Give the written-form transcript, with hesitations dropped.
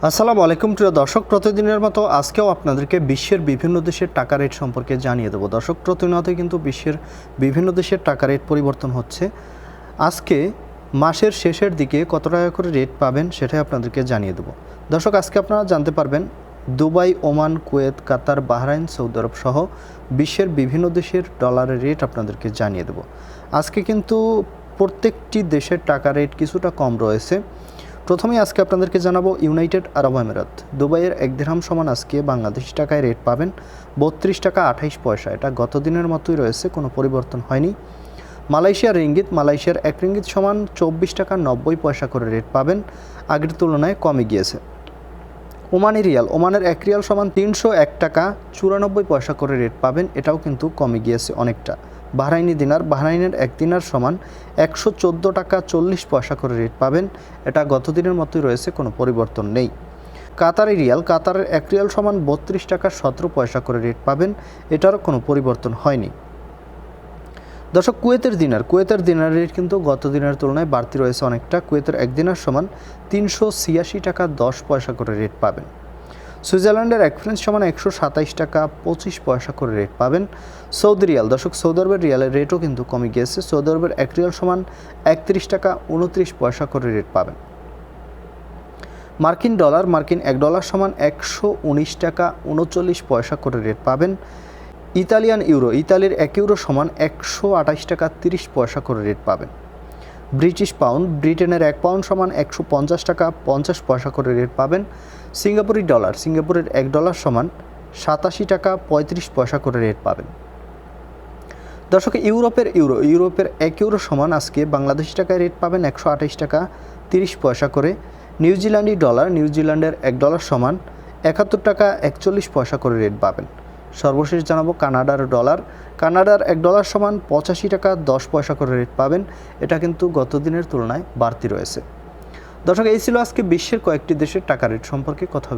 আসসালামু আলাইকুম প্রিয় দর্শক, প্রতিদিনের মতো আজকেও আপনাদেরকে বিশ্বের বিভিন্ন দেশের টাকা রেট সম্পর্কে জানিয়ে দেবো। দর্শক, প্রতিনিয়তই কিন্তু বিশ্বের বিভিন্ন দেশের টাকা রেট পরিবর্তন হচ্ছে। আজকে মাসের শেষের দিকে কত টাকা করে রেট পাবেন সেটাই আপনাদেরকে জানিয়ে দেবো। দর্শক, আজকে আপনারা জানতে পারবেন দুবাই, ওমান, কুয়েত, কাতার, বাহরাইন, সৌদি আরব সহ বিশ্বের বিভিন্ন দেশের ডলারের রেট আপনাদেরকে জানিয়ে দেবো। আজকে কিন্তু প্রত্যেকটি দেশের টাকা রেট কিছুটা কম রয়েছে। প্রথমেই আজকে আপনাদেরকে জানাবো ইউনাইটেড আরব আমিরাত। দুবাইয়ের 1 দিরহাম সমান আজকে বাংলাদেশি টাকায় রেট পাবেন 32 টাকা 28 পয়সা। এটা গত দিনের মতোই রয়েছে, কোনো পরিবর্তন হয়নি। মালয়েশিয়ার রিঙ্গিত, মালয়েশিয়ার 1 রিঙ্গিত সমান 24 টাকা 90 পয়সা করে রেট পাবেন, আগের তুলনায় কমে গিয়েছে। ওমানি রিয়াল, ওমানের 1 রিয়াল সমান 301 টাকা 94 পয়সা করে রেট পাবেন, এটাও কিন্তু কমে গিয়েছে অনেকটা। বাহরাইনি দিনার, বাহরাইনের 1 দিনার সমান 114 টাকা 40 পয়সা করে রেট পাবেন, এটা গত দিনের মতোই রয়েছে, কোনো পরিবর্তন নেই। কাতারি রিয়াল, কাতারের 1 রিয়াল সমান 32 টাকা 17 পয়সা করে রেট পাবেন, এটারও কোনো পরিবর্তন হয়নি। দর্শক, কুয়েতের দিনার, কুয়েতের দিনার রেট কিন্তু গত দিনের তুলনায় বাড়তি রয়েছে অনেকটা। কুয়েতের 1 দিনার সমান 386 টাকা 10 পয়সা করে রেট পাবেন। সুইজারল্যান্ডের 1 ফ্রাঙ্ক সমান 127 টাকা 25 পয়সা করে রেট পাবেন। সৌদি রিয়াল, দর্শক সৌদি আরবের রিয়ালের রেটও কিন্তু কমে গিয়েছে। সৌদি আরবের 1 রিয়াল সমান 31 টাকা 29 পয়সা করে রেট পাবেন। মার্কিন ডলার, মার্কিন 1 ডলার সমান 119 টাকা 39 পয়সা করে রেট পাবেন। ইতালিয়ান ইউরো, ইতালির 1 ইউরো সমান 128 টাকা 30 পয়সা করে রেট পাবেন। ব্রিটিশ পাউন্ড, ব্রিটেনের 1 পাউন্ড সমান 150 টাকা 50 পয়সা করে রেট পাবেন। সিঙ্গাপুরি ডলার, সিঙ্গাপুরের 1 ডলার সমান 87 টাকা 35 পয়সা করে রেট পাবেন। দর্শক, ইউরোপের ইউরো, ইউরোপের 1 ইউরো সমান আজকে বাংলাদেশি টাকায় রেট পাবেন 128 টাকা 30 পয়সা করে। নিউজিল্যান্ডি ডলার, নিউজিল্যান্ডের 1 ডলার সমান 71 টাকা 41 পয়সা করে রেট পাবেন। সর্বশেষ জানাবো কানাডার ডলার, কানাডার 1 ডলার সমান 85 টাকা 10 পয়সা করে রেট পাবেন, এটা কিন্তু গত দিনের তুলনায় বাড়তি রয়েছে। দর্শক, এই ছিল আজকে বিশ্বের কয়েকটি দেশের টাকা রেট সম্পর্কে কথা।